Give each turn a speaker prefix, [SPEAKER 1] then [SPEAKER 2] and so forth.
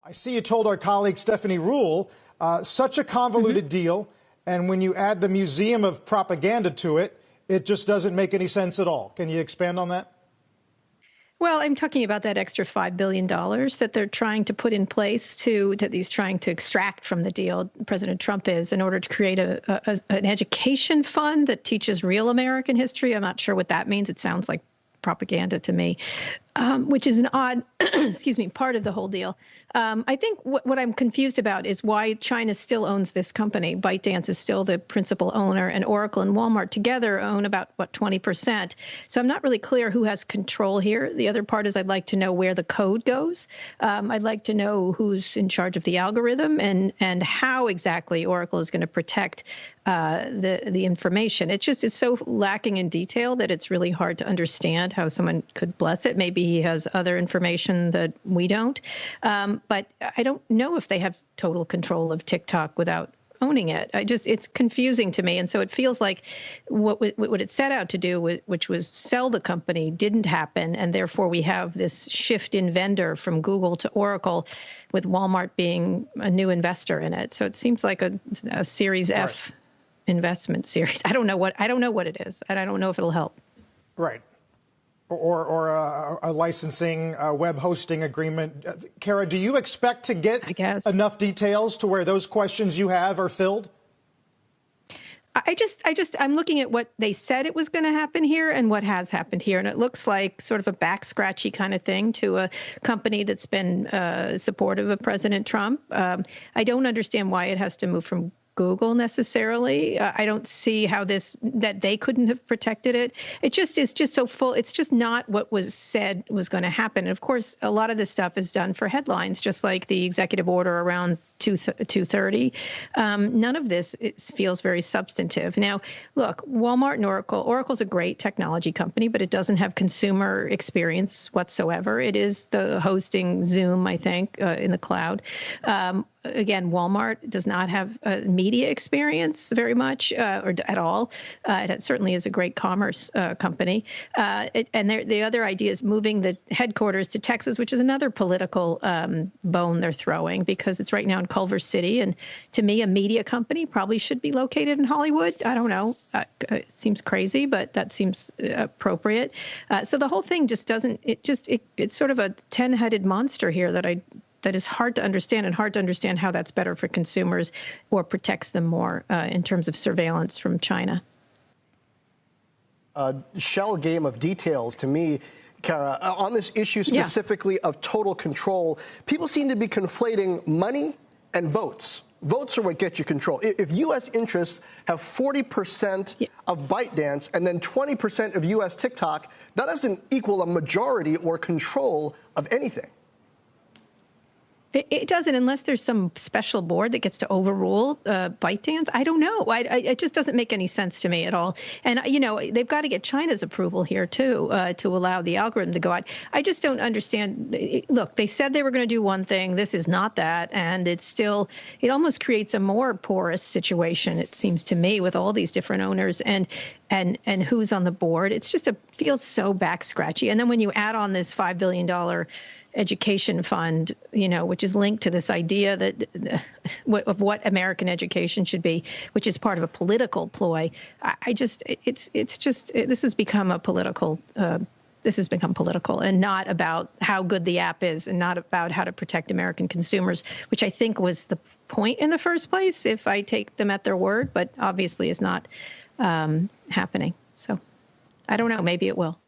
[SPEAKER 1] I see you told our colleague Stephanie Ruhle, such a convoluted deal, and when you add the museum of propaganda to it, it just doesn't make any sense at all. Can you expand on that?
[SPEAKER 2] Well, I'm talking about that extra $5 billion that they're trying to put in place that he's trying to extract from the deal, President Trump is, in order to create an education fund that teaches real American history. I'm not sure what that means. It sounds like propaganda to me, which is an odd, excuse me, part of the whole deal. I think what I'm confused about is why China still owns this company. ByteDance is still the principal owner, and Oracle and Walmart together own about, 20%. So I'm not really clear who has control here. The other part is I'd like to know where the code goes. I'd like to know who's in charge of the algorithm and how exactly Oracle is going to protect the information. It's so lacking in detail that it's really hard to understand how someone could bless it. Maybe he has other information that we don't. But I don't know if they have total control of TikTok without owning it. It's confusing to me. And so it feels like what it set out to do, which was sell the company, didn't happen. And therefore we have this shift in vendor from Google to Oracle, with Walmart being a new investor in it. So it seems like a Series F investment series. I don't know what it is, and I don't know if it'll help.
[SPEAKER 1] Right. Or a licensing web hosting agreement. Kara, do you expect to get enough details to where those questions you have are filled?
[SPEAKER 2] I'm looking at what they said it was going to happen here and what has happened here. And it looks like sort of a back scratchy kind of thing to a company that's been supportive of President Trump. I don't understand why it has to move from Google necessarily. I don't see how that they couldn't have protected it. It just is just so full. It's just not what was said was going to happen. And of course, a lot of this stuff is done for headlines, just like the executive order around 230. None of this feels very substantive. Now, look, Walmart and Oracle's a great technology company, but it doesn't have consumer experience whatsoever. It is the hosting Zoom, I think, in the cloud. Again, Walmart does not have media experience very much or at all. It certainly is a great commerce company. And the other idea is moving the headquarters to Texas, which is another political bone they're throwing, because it's right now in Culver City. And to me, a media company probably should be located in Hollywood. I don't know. It seems crazy, but that seems appropriate. So the whole thing just doesn't, it's sort of a 10-headed monster here that is hard to understand, and hard to understand how that's better for consumers or protects them more in terms of surveillance from China.
[SPEAKER 3] Shell game of details to me, Kara, on this issue specifically of total control. People seem to be conflating money and votes. Votes are what get you control. If U.S. interests have 40% of ByteDance and then 20% of U.S. TikTok, that doesn't equal a majority or control of anything.
[SPEAKER 2] It doesn't, unless there's some special board that gets to overrule ByteDance. I don't know. It just doesn't make any sense to me at all. And, they've got to get China's approval here, too, to allow the algorithm to go out. I just don't understand. Look, they said they were going to do one thing. This is not that. And it almost creates a more porous situation, it seems to me, with all these different owners and who's on the board. It's just feels so back scratchy. And then when you add on this $5 billion education fund, which is linked to this idea of what American education should be, which is part of a political ploy. This has become political and not about how good the app is and not about how to protect American consumers, which I think was the point in the first place, if I take them at their word, but obviously is not happening. So I don't know, maybe it will.